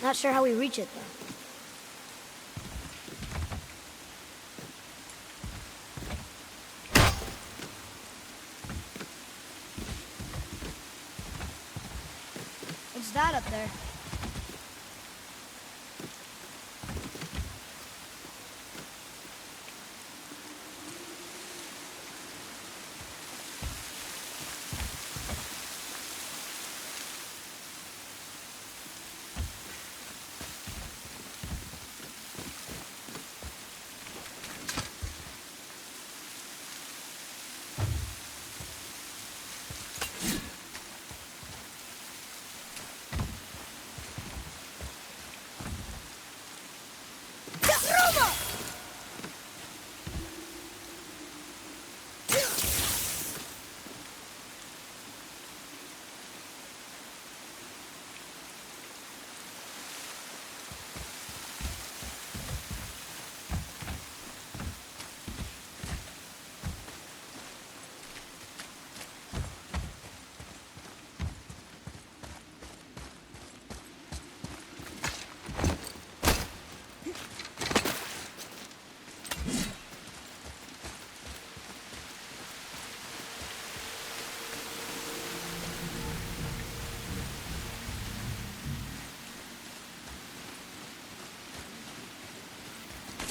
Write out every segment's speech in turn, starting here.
Not sure how we reach it, though. What's that up there?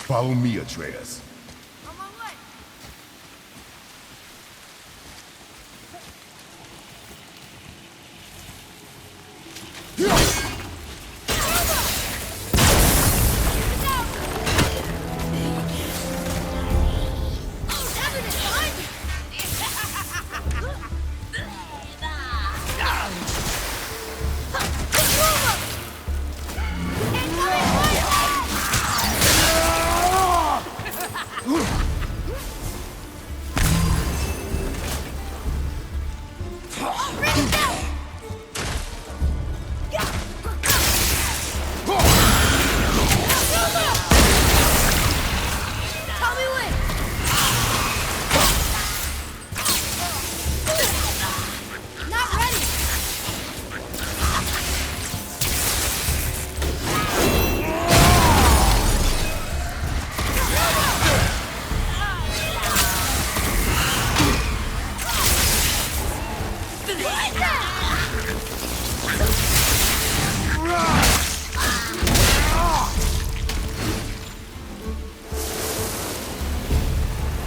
Follow me, Atreus. On my way.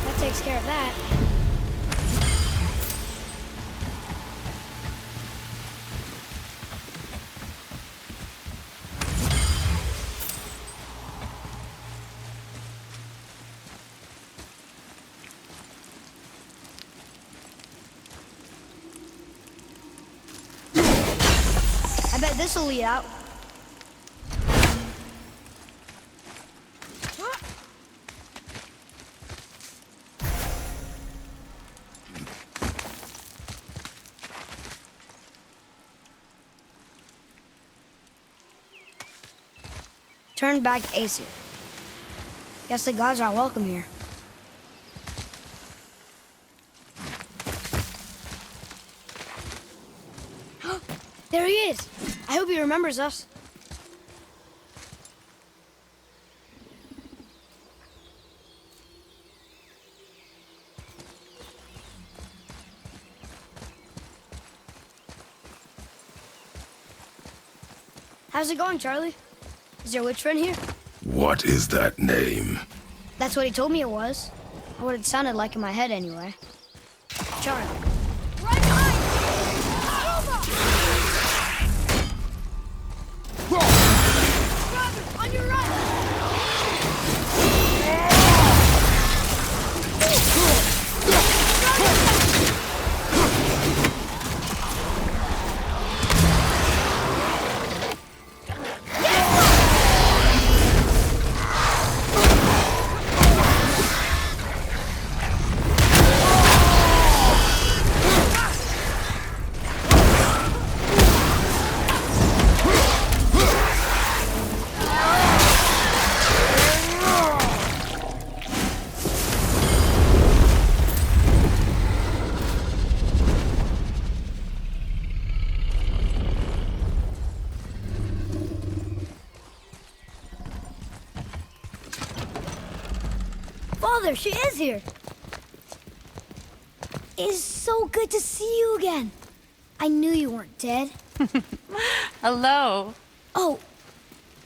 That takes care of that. I bet this'll lead out. Turn back to Aesir. Guess the gods are welcome here. There he is! I hope he remembers us. How's it going, Charlie? Is your witch friend here? What is that name? That's what he told me it was. Or what it sounded like in my head, anyway. Charlie. Right behind! Robert, on your right! Oh, there she is here. It's so good to see you again. I knew you weren't dead. Hello. Oh,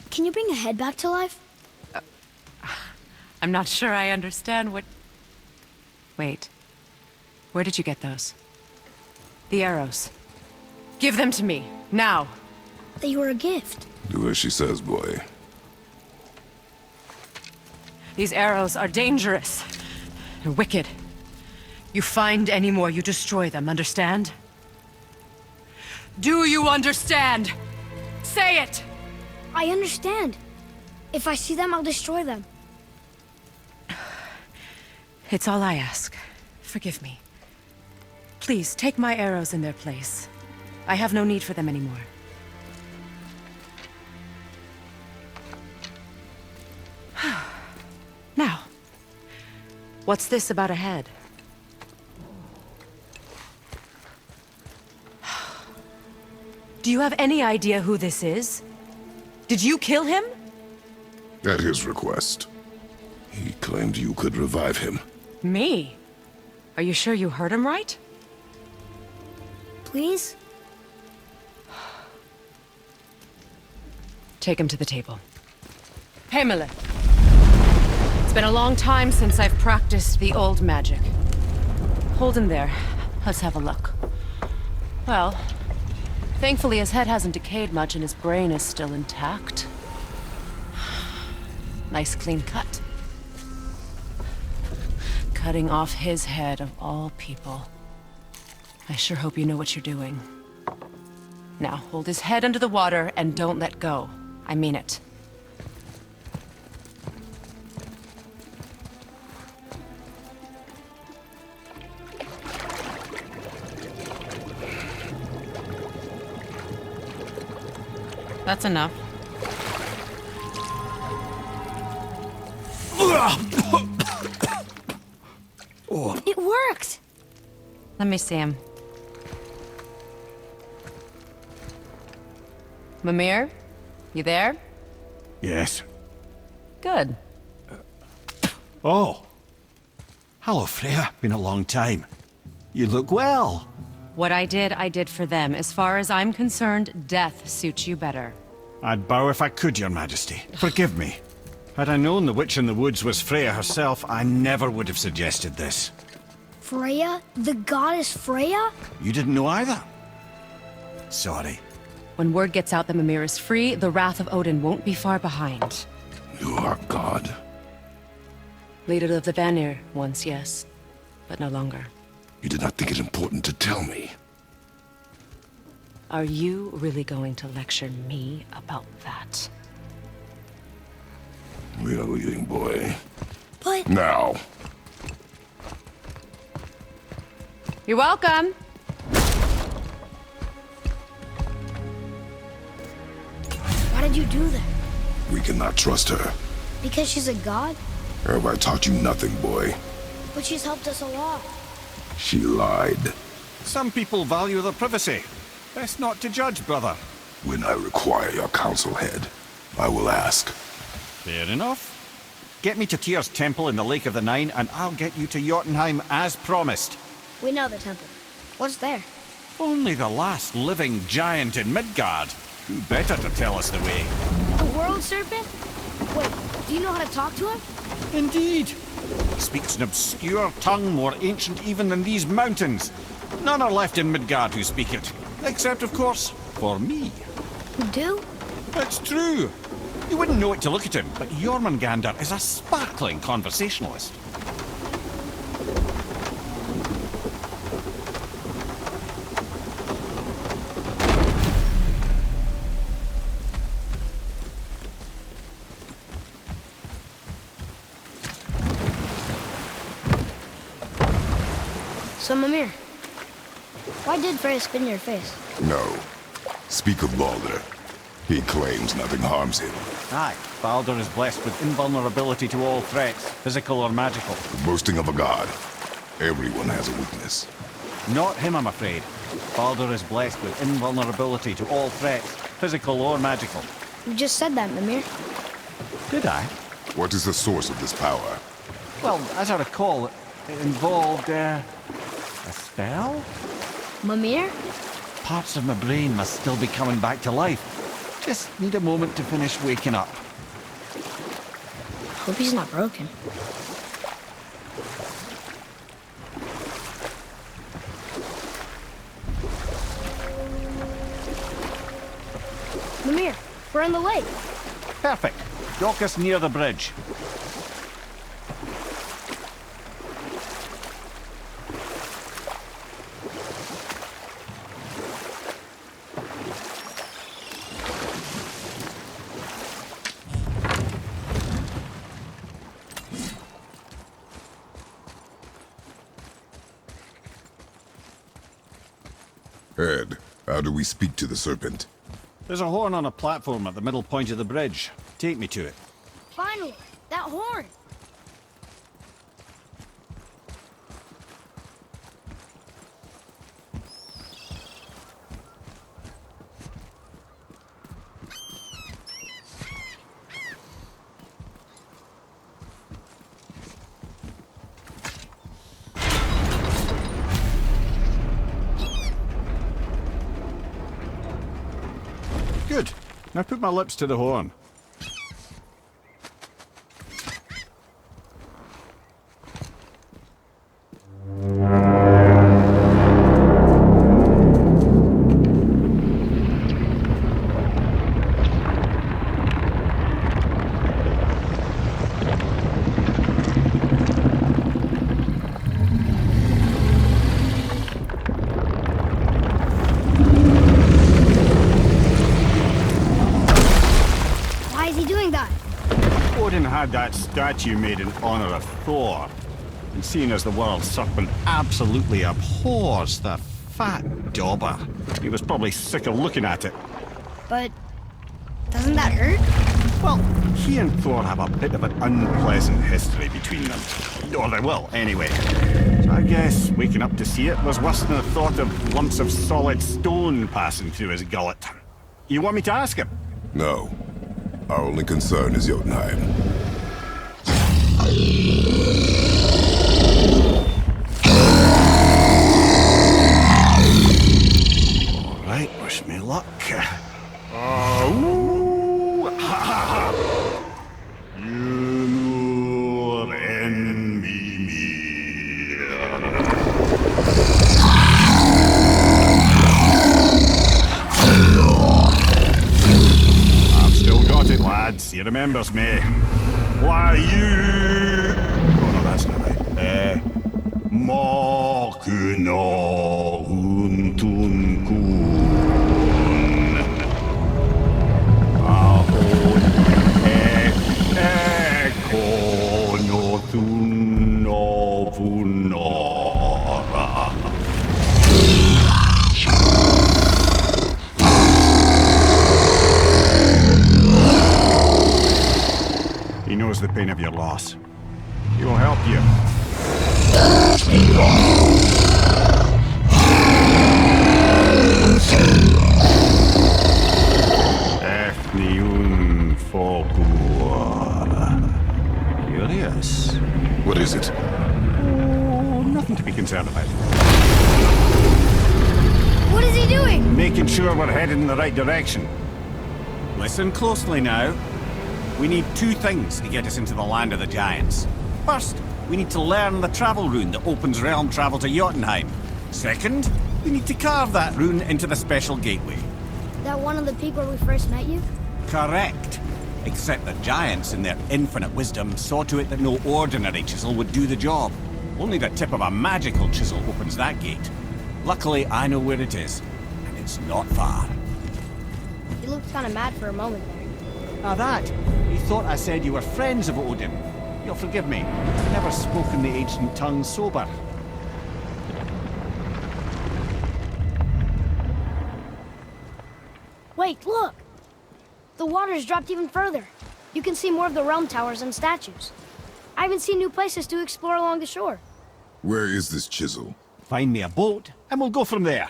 can you bring a head back to life? I'm not sure I understand what... Wait. Where did you get those? The arrows. Give them to me, now. They were a gift. Do as she says, boy. These arrows are dangerous and wicked. You find any more, you destroy them, understand? Do you understand? Say it! I understand. If I see them, I'll destroy them. It's all I ask. Forgive me. Please, take my arrows in their place. I have no need for them anymore. Now, what's this about a head? Do you have any idea who this is? Did you kill him? At his request. He claimed you could revive him. Me? Are you sure you heard him right? Please? Take him to the table. Himmler! It's been a long time since I've practiced the old magic. Hold him there. Let's have a look. Well, thankfully his head hasn't decayed much and his brain is still intact. Nice clean cut. Cutting off his head of all people. I sure hope you know what you're doing. Now, hold his head under the water and don't let go. I mean it. That's enough. It worked! Let me see him. Mimir? You there? Yes. Good. Oh. Hello, Freya. Been a long time. You look well. What I did for them. As far as I'm concerned, death suits you better. I'd bow if I could, Your Majesty. Forgive me. Had I known the witch in the woods was Freya herself, I never would have suggested this. Freya? The goddess Freya? You didn't know either? Sorry. When word gets out that Mimir is free, the wrath of Odin won't be far behind. You are God. Leader of the Vanir, once, yes. But no longer. You did not think it important to tell me. Are you really going to lecture me about that? We are leaving, boy. But... Now. You're welcome! Why did you do that? We cannot trust her. Because she's a god? Have I taught you nothing, boy? But she's helped us a lot. She lied. Some people value their privacy. Best not to judge, brother. When I require your council head, I will ask. Fair enough. Get me to Tyr's temple in the Lake of the Nine, and I'll get you to Jotunheim as promised. We know the temple. What's there? Only the last living giant in Midgard. Who better to tell us the way? The world serpent? Wait, do you know how to talk to him? Indeed. He speaks an obscure tongue more ancient even than these mountains. None are left in Midgard who speak it. Except, of course, for me. You do? It's true. You wouldn't know it to look at him, but Jormungandr is a sparkling conversationalist. So, Mimir, why did Freya spit in your face? No. Speak of Baldur. He claims nothing harms him. Aye, Baldur is blessed with invulnerability to all threats, physical or magical. The boasting of a god. Everyone has a weakness. Not him, I'm afraid. Baldur is blessed with invulnerability to all threats, physical or magical. You just said that, Mimir. Did I? What is the source of this power? Well, as I recall, it involved, a spell? Mimir? Parts of my brain must still be coming back to life. Just need a moment to finish waking up. Hope he's not broken. Mimir, we're in the lake. Perfect. Dock us near the bridge. Ed, how do we speak to the serpent? There's a horn on a platform at the middle point of the bridge. Take me to it. Finally, that horn. Good. Now put my lips to the horn. Why is he doing that? Odin had that statue made in honor of Thor. And seeing as the world serpent absolutely abhors the fat dauber, he was probably sick of looking at it. But doesn't that hurt? Well, he and Thor have a bit of an unpleasant history between them. Or they will, anyway. So I guess waking up to see it was worse than the thought of lumps of solid stone passing through his gullet. You want me to ask him? No. Our only concern is Jotunheim. All right, wish me luck. Ooh, ha, ha, ha. You and me. I've still got it, lads. He remembers me. Why you? Oh no, that's not right. Makuna untun kun. Ahon ekonotun novunora. He knows the pain of your loss. He will help you. Efniun Fogur. Curious. What is it? Oh, nothing to be concerned about. What is he doing? Making sure we're headed in the right direction. Listen closely now. We need two things to get us into the land of the giants. First, we need to learn the travel rune that opens realm travel to Jotunheim. Second, we need to carve that rune into the special gateway. That one on the peak where we first met you? Correct. Except the giants, in their infinite wisdom, saw to it that no ordinary chisel would do the job. Only the tip of a magical chisel opens that gate. Luckily, I know where it is, and it's not far. You looked kind of mad for a moment there. Now that, you thought I said you were friends of Odin. You'll forgive me. I've never spoken the ancient tongue sober. Wait, look! The water's dropped even further. You can see more of the realm towers and statues. I even see new places to explore along the shore. Where is this chisel? Find me a boat, and we'll go from there.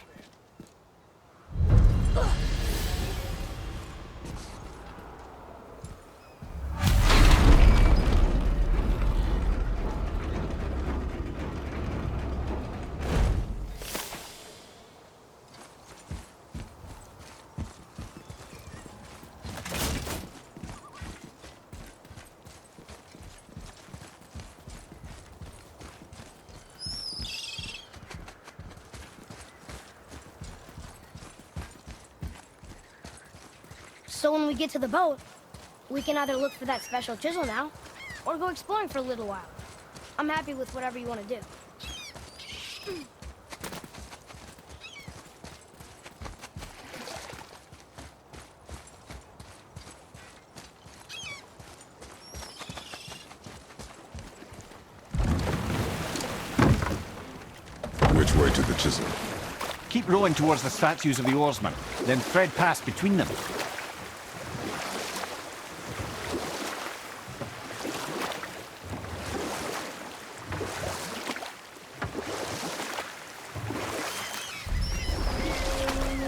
So when we get to the boat, we can either look for that special chisel now, or go exploring for a little while. I'm happy with whatever you want to do. Which way to the chisel? Keep rowing towards the statues of the oarsmen, then thread past between them.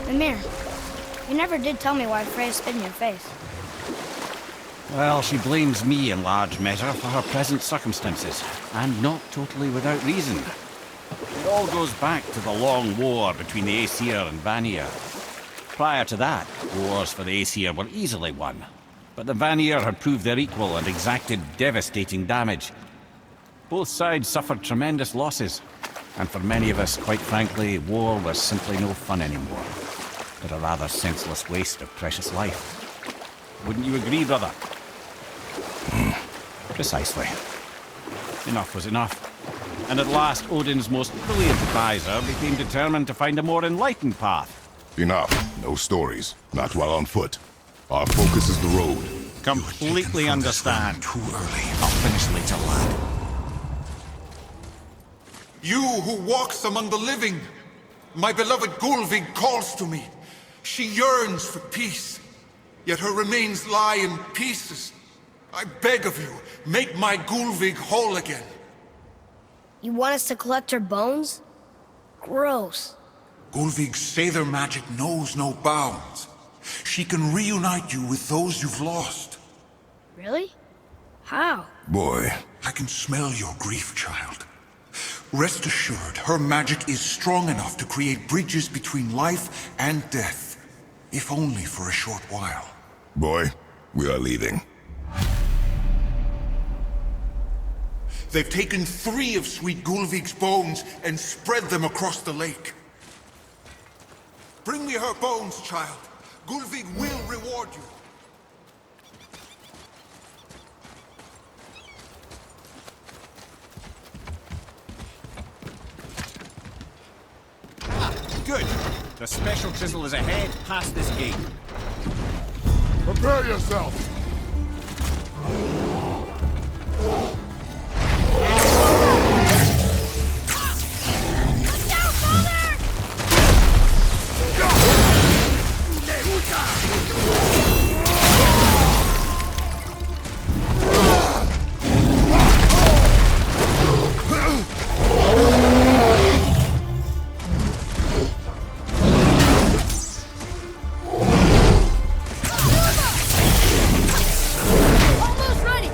Mimir, you never did tell me why Freya spit in your face. Well, she blames me in large measure for her present circumstances, and not totally without reason. It all goes back to the long war between the Aesir and Vanir. Prior to that, wars for the Aesir were easily won, but the Vanir had proved their equal and exacted devastating damage. Both sides suffered tremendous losses, and for many of us, quite frankly, war was simply no fun anymore, but a rather senseless waste of precious life. Wouldn't you agree, brother? Precisely. Enough was enough. And at last, Odin's most brilliant advisor became determined to find a more enlightened path. Enough. No stories. Not while on foot. Our focus is the road. Completely understand. Too early. I'll finish later, lad. You who walks among the living, my beloved Gulvig calls to me. She yearns for peace, yet her remains lie in pieces. I beg of you, make my Gulvig whole again. You want us to collect her bones? Gross. Gulvig's Seidr magic knows no bounds. She can reunite you with those you've lost. Really? How? Boy, I can smell your grief, child. Rest assured, her magic is strong enough to create bridges between life and death, if only for a short while. boy, we are leaving. They've taken 3 of Sweet Gulvig's bones and spread them across the lake. Bring me her bones, child. Gulvig will reward you. Good. The special chisel is ahead, past this gate. Prepare yourself! Almost ready!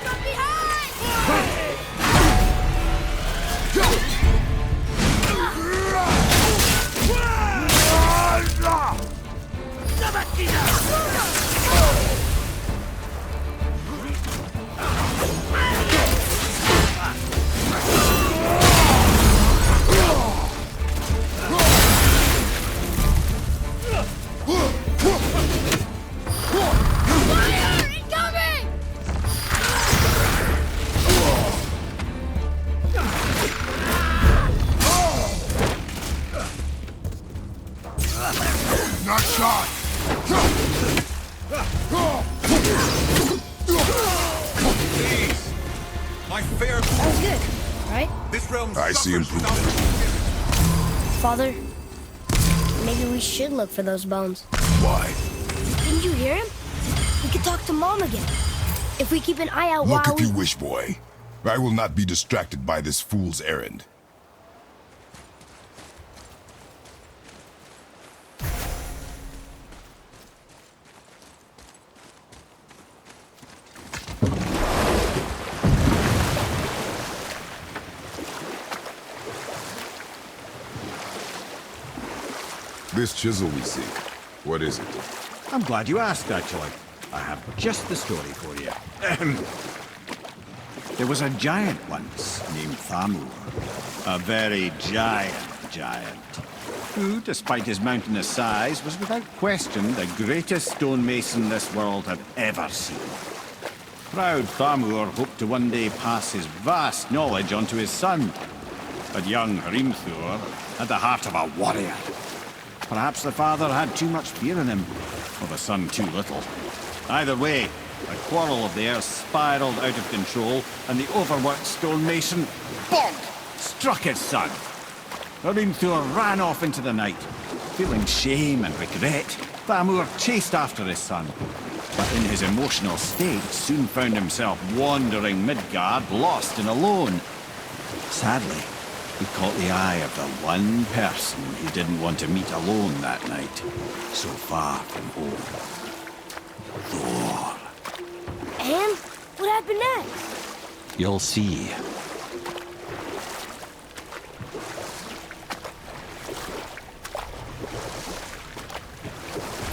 From behind! Fire! Incoming! Not shot! Please. My fair That was good, right? This realm I see suffers without improvement. Father, maybe we should look for those bones. Why? Didn't you hear him? We could talk to Mom again. If we keep an eye out Look while if you wish, boy. I will not be distracted by this fool's errand. This chisel we seek, what is it? I'm glad you asked, actually. I have just the story for you. Ahem. There was a giant once named Thamur. A very giant, who, despite his mountainous size, was without question the greatest stonemason this world had ever seen. Proud Thamur hoped to one day pass his vast knowledge on to his son. But young Hrimthur had the heart of a warrior. Perhaps the father had too much fear in him, or the son too little. Either way, a quarrel of theirs spiraled out of control, and the overworked stonemason, bonk, struck his son. Hrimthur ran off into the night. Feeling shame and regret, Thamur chased after his son. But in his emotional state, soon found himself wandering Midgard, lost and alone. Sadly, he caught the eye of the one person he didn't want to meet alone that night, so far from home. Thor. And what happened next? You'll see.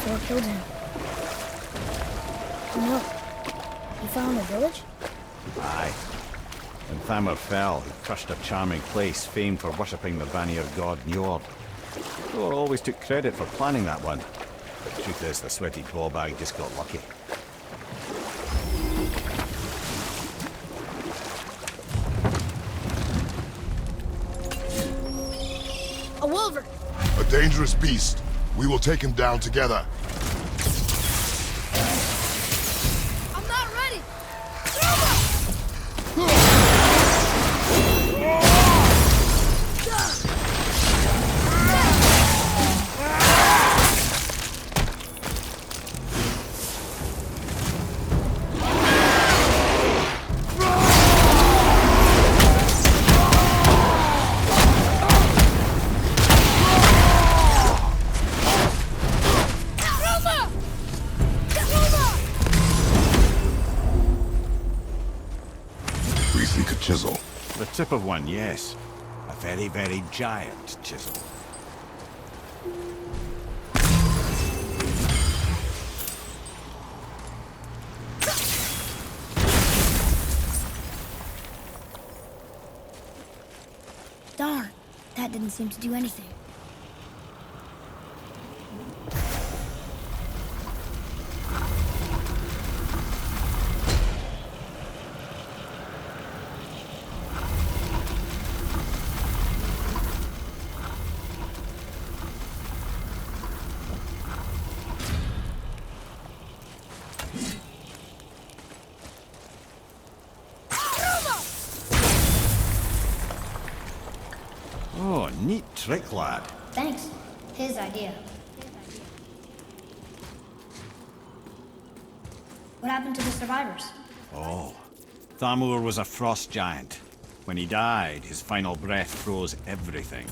Thor killed him. Oh no. He found the village? Aye. When Thamur fell, he crushed a charming place famed for worshipping the Vanir god Njord. Thor always took credit for planning that one. The truth is, the sweaty ballbag just got lucky. A wolver! A dangerous beast. We will take him down together. I'm not ready! We seek a chisel. The tip of one, yes. A very giant chisel. Darn, that didn't seem to do anything. Oh, neat trick, lad. Thanks. His idea. What happened to the survivors? Oh, Thamur was a frost giant. When he died, his final breath froze everything.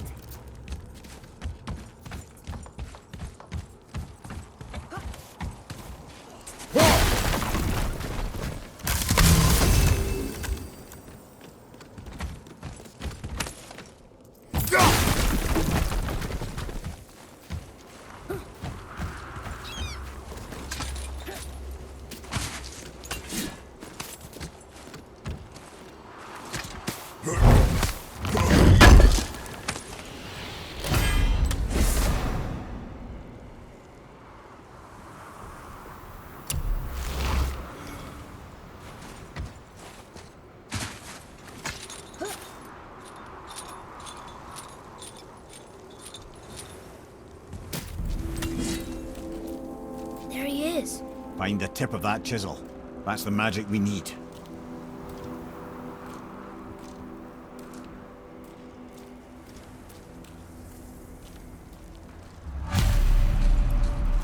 There he is. Find the tip of that chisel. That's the magic we need.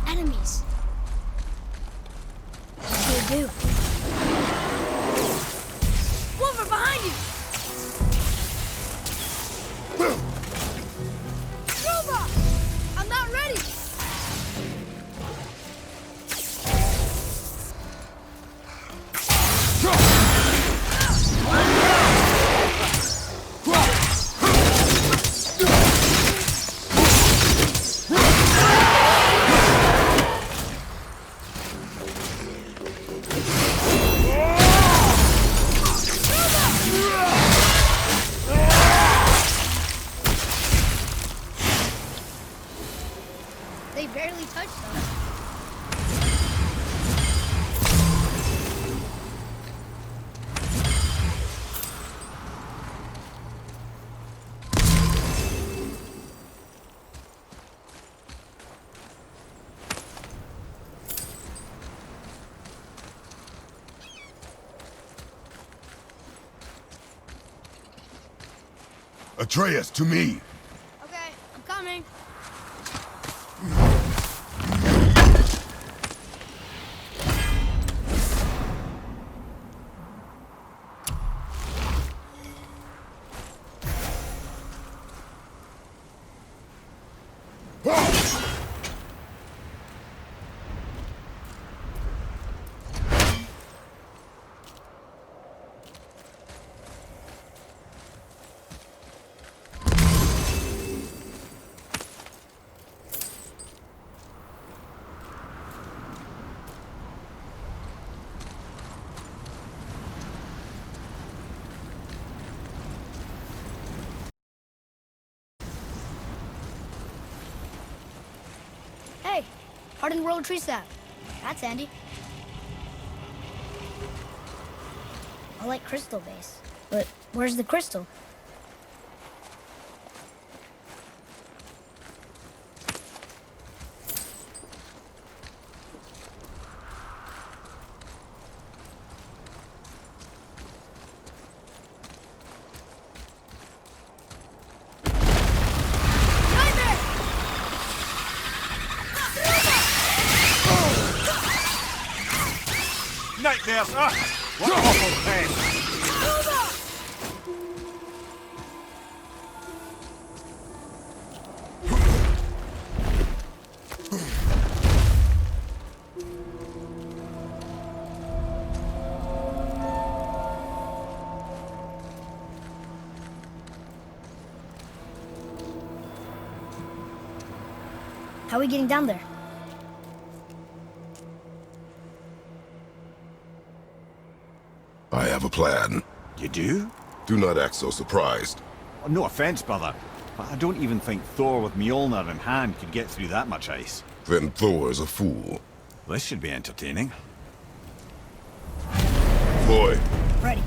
Enemies. What do you do? Wolver, behind you! Roma! I'm not ready! they barely touched us. Atreus, to me! Okay, I'm coming. Hey, hardened rolled tree sap. That's handy. I like crystal base, but where's the crystal? Nightmares! Ah! What awful pain! How are we getting down there? I have a plan. You do? Do not act so surprised. Oh, no offense, brother, but I don't even think Thor with Mjolnir in hand could get through that much ice. Then Thor's a fool. This should be entertaining. Boy, Ready.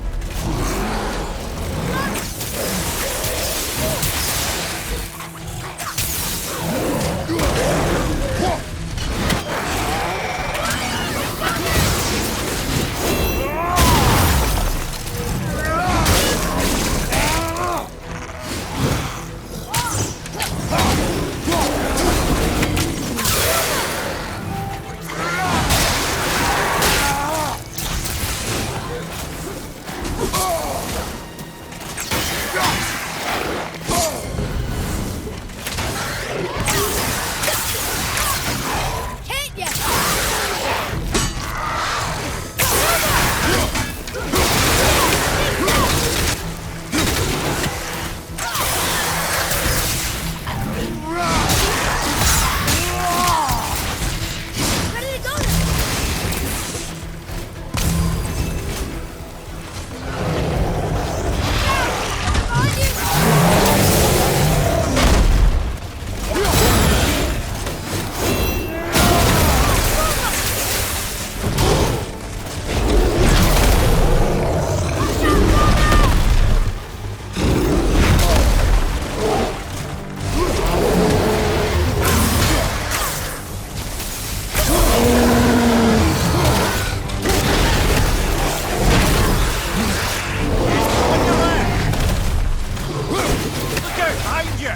Can't yet! Ready to go then! On you! Look out behind you!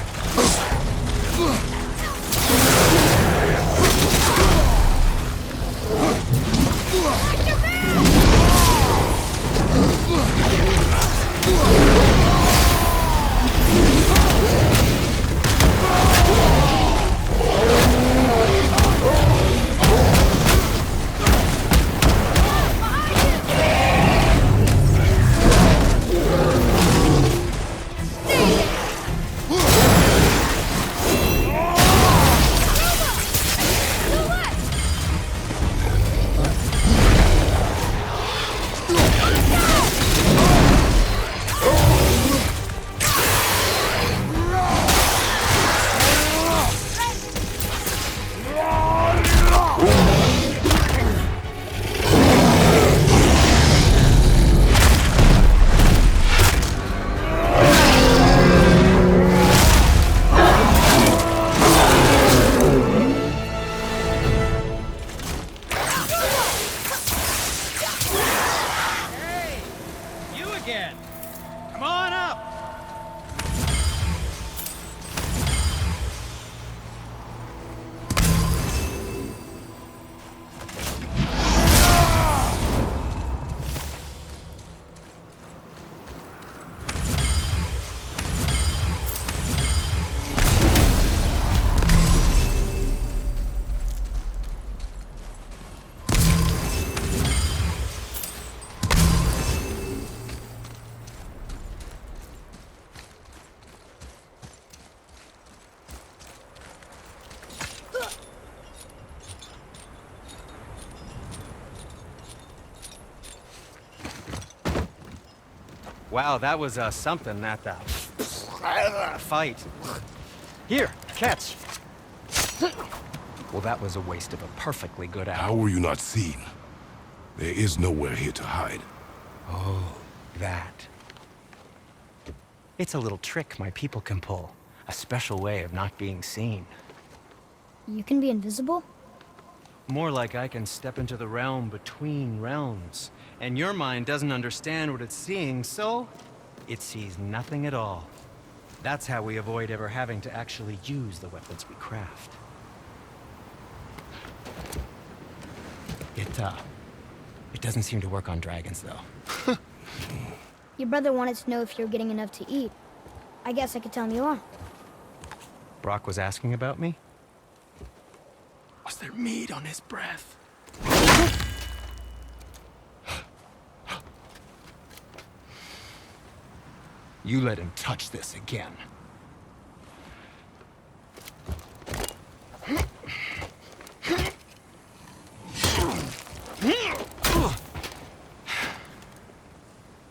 Wow, that was something at the fight. Here, catch. Well, that was a waste of a perfectly good How apple. were you not seen? There is nowhere here to hide. Oh, that. It's a little trick my people can pull. A special way of not being seen. You can be invisible? More like I can step into the realm between realms. And your mind doesn't understand what it's seeing, so it sees nothing at all. That's how we avoid ever having to actually use the weapons we craft. It doesn't seem to work on dragons, though. Your brother wanted to know if you're getting enough to eat. I guess I could tell him you are. Brock was asking about me? Was there meat on his breath? You let him touch this again.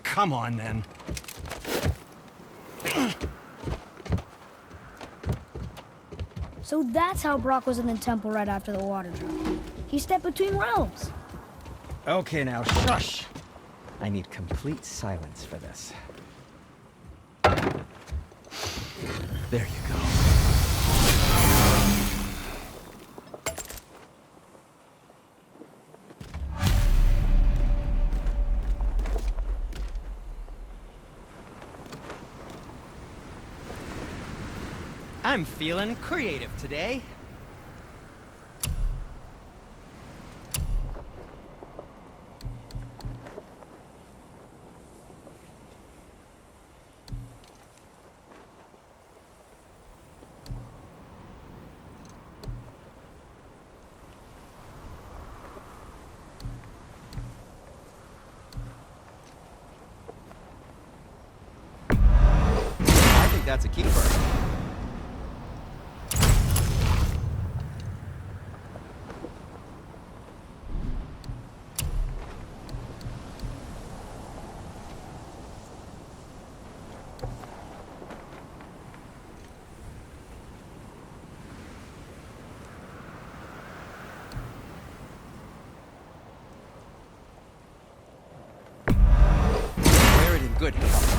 Come on, then. So that's how Brock was in the temple right after the water drop. He stepped between realms. Okay, now, shush! I need complete silence for this. There you go. I'm feeling creative today. I think that's a keeper. Wear it in good health.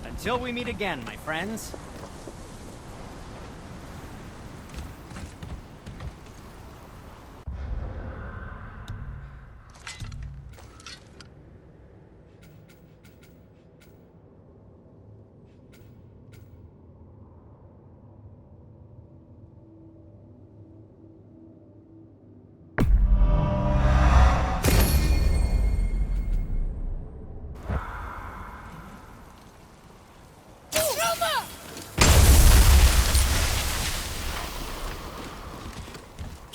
Until we meet again, my friends.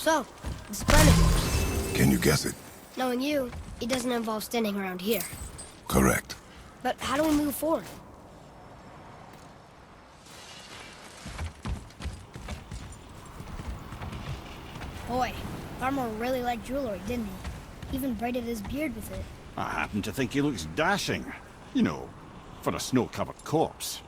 So, this plan of yours. Can you guess it? Knowing you, it doesn't involve standing around here. Correct. But how do we move forward? Boy, Armor really liked jewelry, didn't he? Even braided his beard with it. I happen to think he looks dashing. You know, for a snow-covered corpse.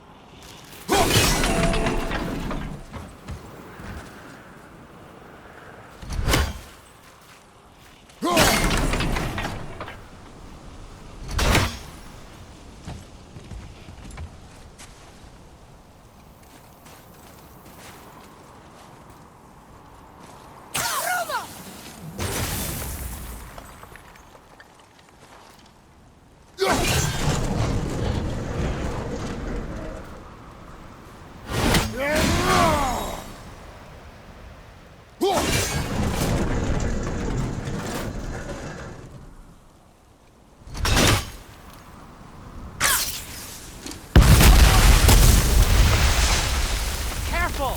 Careful!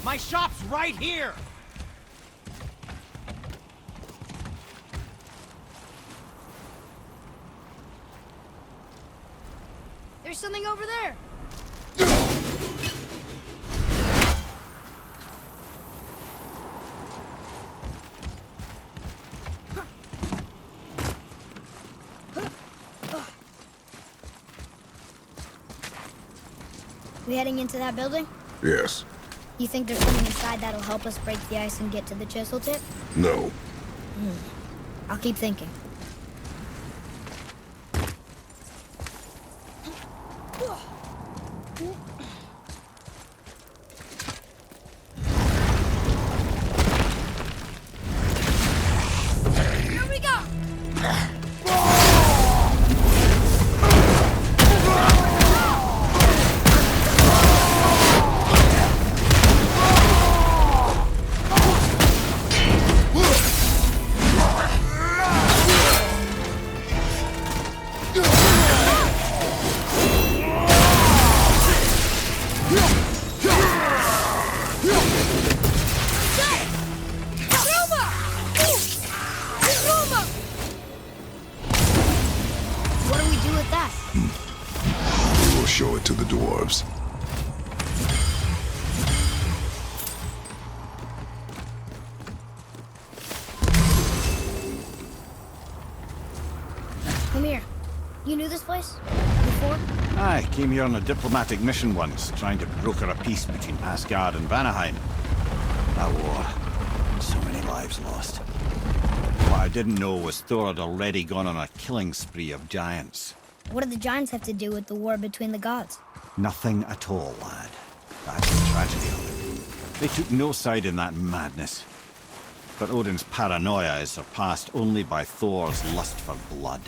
My shop's right here! There's something over there! We heading into that building? Yes. You think there's something inside that'll help us break the ice and get to the chisel tip? No. I'll keep thinking. Here we go! What do we do with that? We will show it to the dwarves. Come here. You knew this place? Before? I came here on a diplomatic mission once, trying to broker a peace between Asgard and Vanaheim. A war. So many lives lost. What I didn't know was Thor had already gone on a killing spree of giants. What do the giants have to do with the war between the gods? Nothing at all, lad. That's the tragedy of it. They took no side in that madness. But Odin's paranoia is surpassed only by Thor's lust for blood.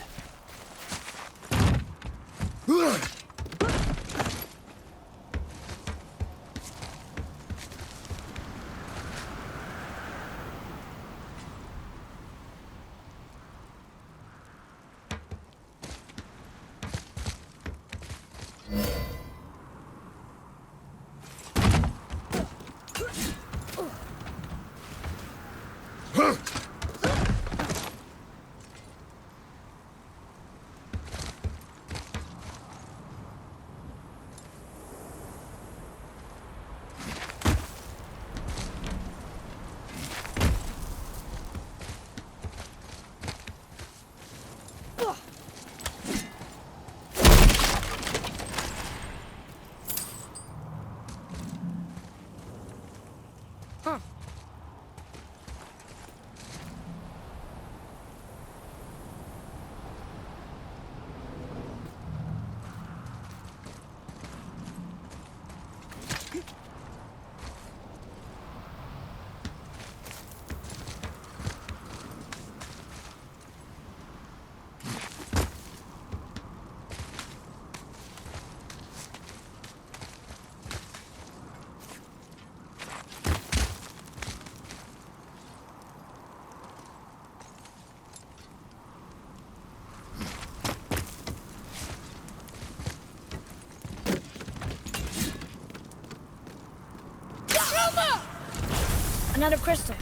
Another crystal.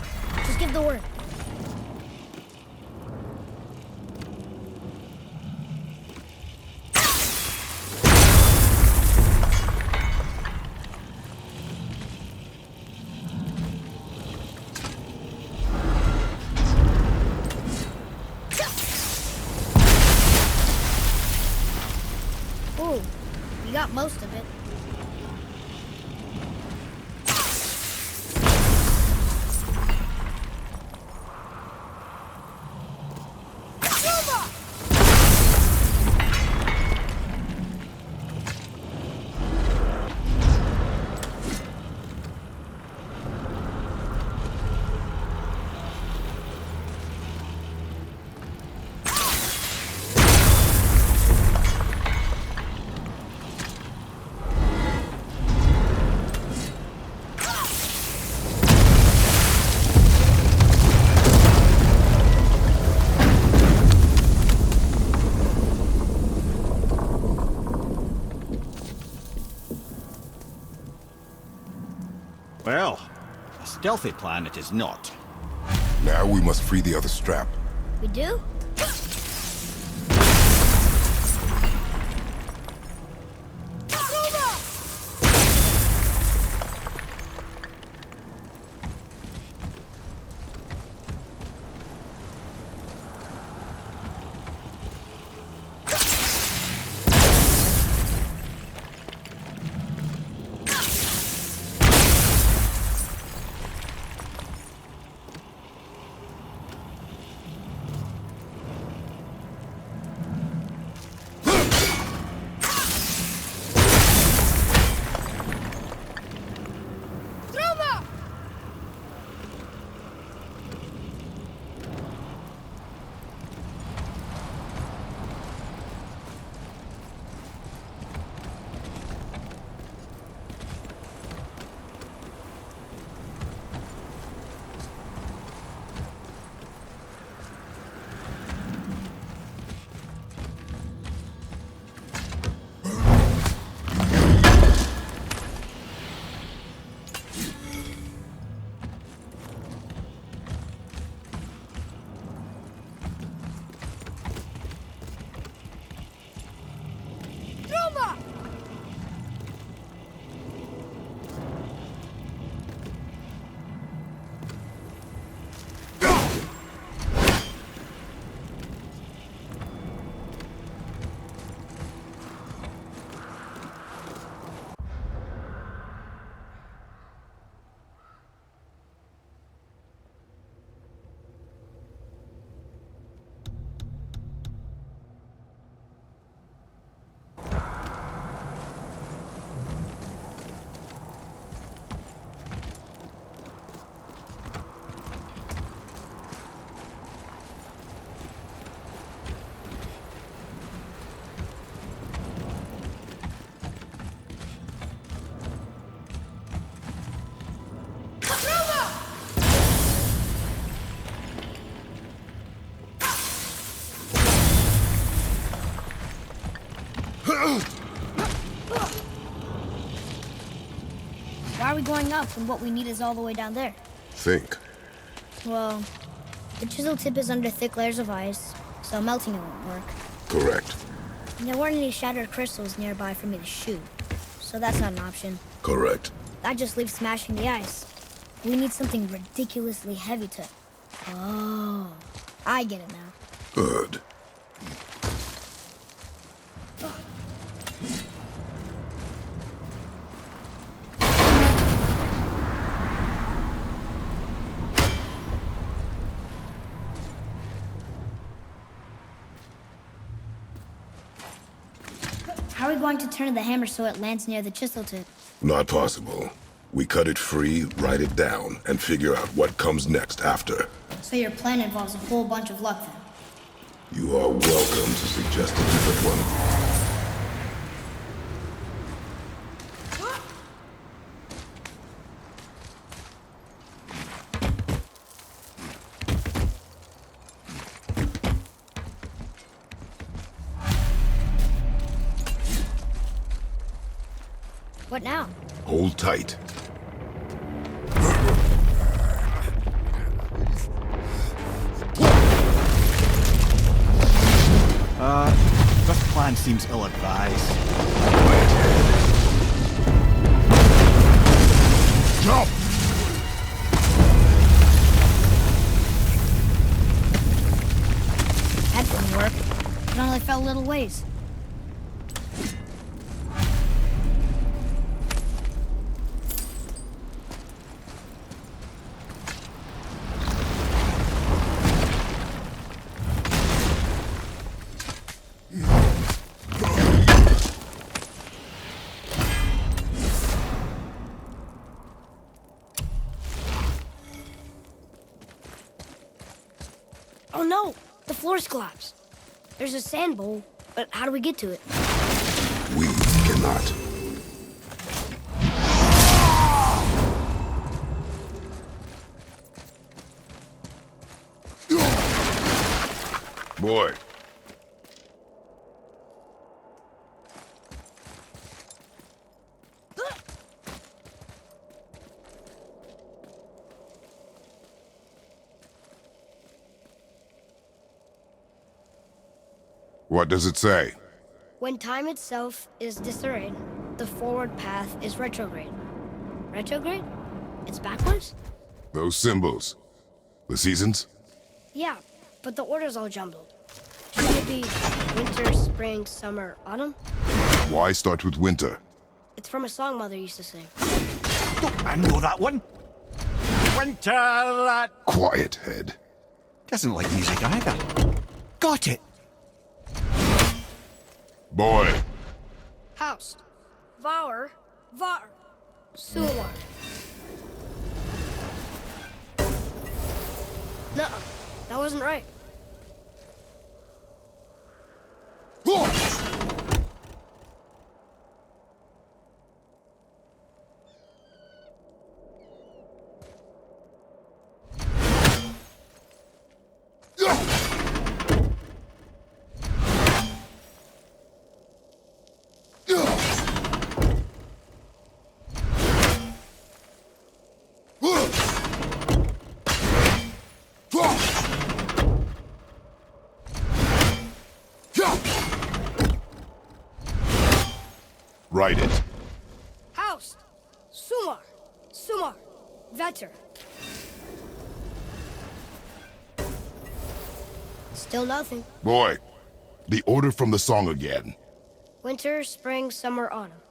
Just give the word. got most of it. Well, a stealthy plan it is not. Now we must free the other strap. We do? Why are we going up when what we need is all the way down there? Think. Well, the chisel tip is under thick layers of ice, so melting it won't work. Correct. And there weren't any shattered crystals nearby for me to shoot, so that's not an option. Correct. That just leaves smashing the ice. We need something ridiculously heavy to... Oh, I get it now. Good. How are we going to turn the hammer so it lands near the chisel tip? Not possible. We cut it free, write it down, and figure out what comes next after. So your plan involves a whole bunch of luck then? You are welcome to suggest a different one. What now? Hold tight. This plan seems ill-advised. Jump! That didn't work. It only fell a little ways. floor's collapsed. There's a sand bowl, but how do we get to it? We cannot. Boy. What does it say? When time itself is disarrayed, the forward path is retrograde. Retrograde? It's backwards? Those symbols. The seasons? Yeah, but the order's all jumbled. Shouldn't it be winter, spring, summer, autumn? Why start with winter? It's from a song Mother used to sing. I know that one. Winter that Quiet, head. doesn't like music either. Got it. Boy. House. Var. Var. Sular. No, that wasn't right. Write it. House. Sumar. Sumar. Vetter. Still nothing. Boy. The order from the song again. Winter, spring, summer, autumn.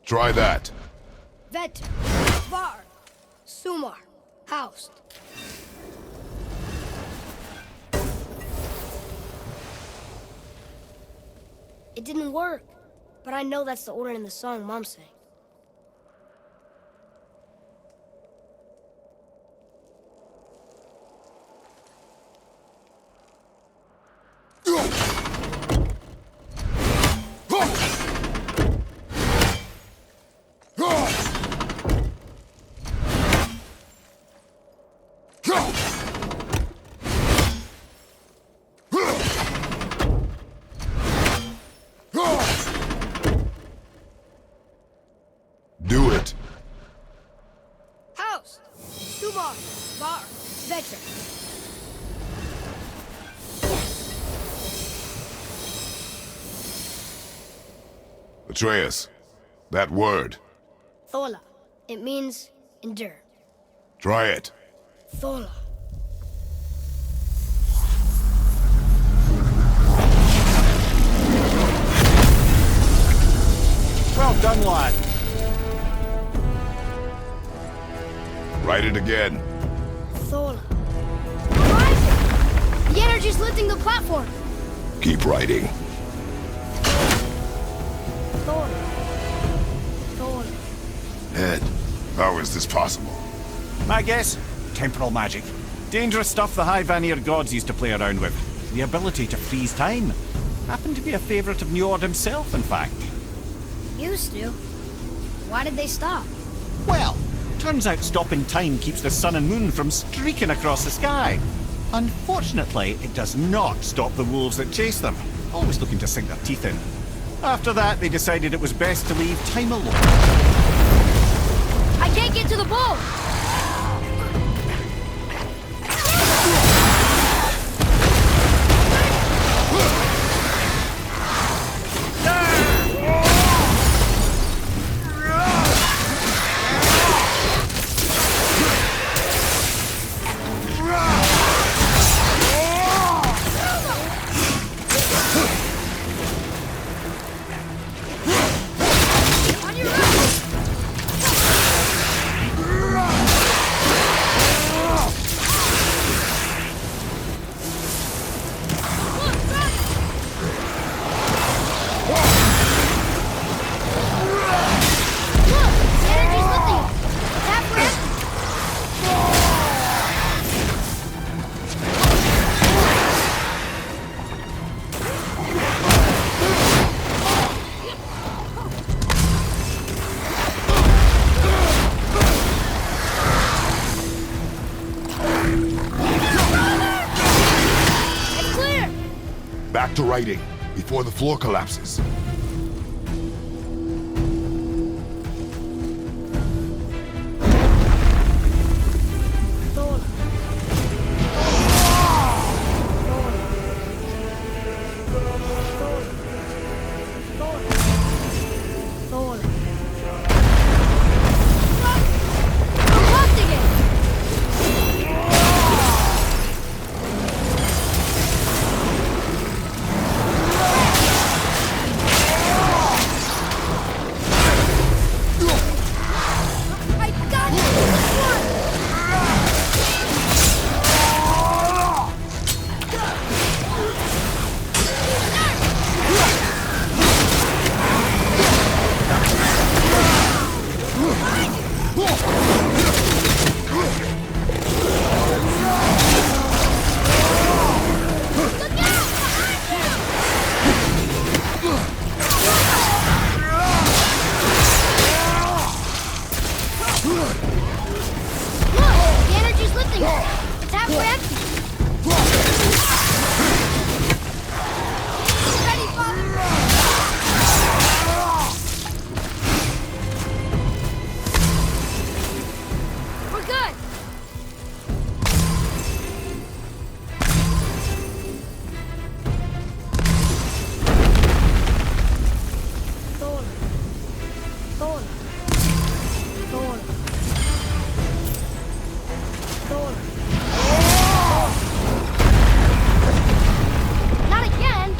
Try that. Vet. Var. Sumar. House. It didn't work, but I know that's the order in the song Mom sang. Do it. House. Sumar. Var. Vetter. Atreus. That word. Thola. It means endure. Try it. Thola. Well done, lad. Write it again. Thola. Horizon! The energy's lifting the platform. Keep writing. Thola. Thola. Head. How is this possible? My guess? Temporal magic. Dangerous stuff the High Vanir gods used to play around with. The ability to freeze time. Happened to be a favourite of Njord himself, in fact. Used to. Why did they stop? Well, turns out stopping time keeps the sun and moon from streaking across the sky. Unfortunately, it does not stop the wolves that chase them, always looking to sink their teeth in. After that, they decided it was best to leave time alone. I can't get to the bowl! On your right! back to writing before the floor collapses. Thor. Thor. I'm locked again! I got you! Look! The energy's lifting us! It's halfway empty! Ready, Father! We're good! Thor. Thor. Thor. Thor. Not again!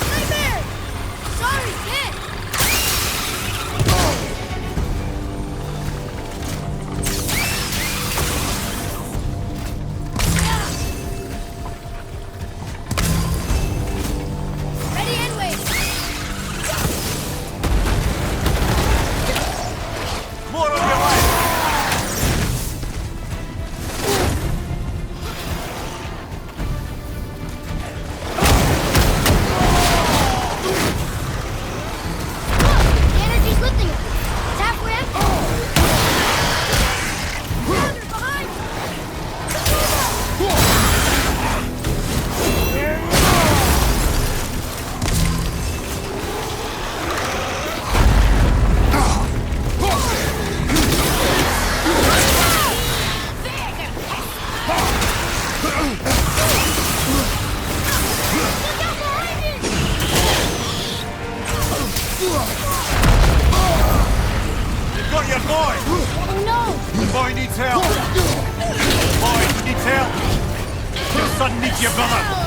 Nightmare! Sorry, kid! Ready and wait! More on your way! Look! The energy's lifting us! It's halfway empty! Father, behind you! Look out behind you! You've got your boy! Oh no! The boy needs help! Boy needs help! Your son needs your brother!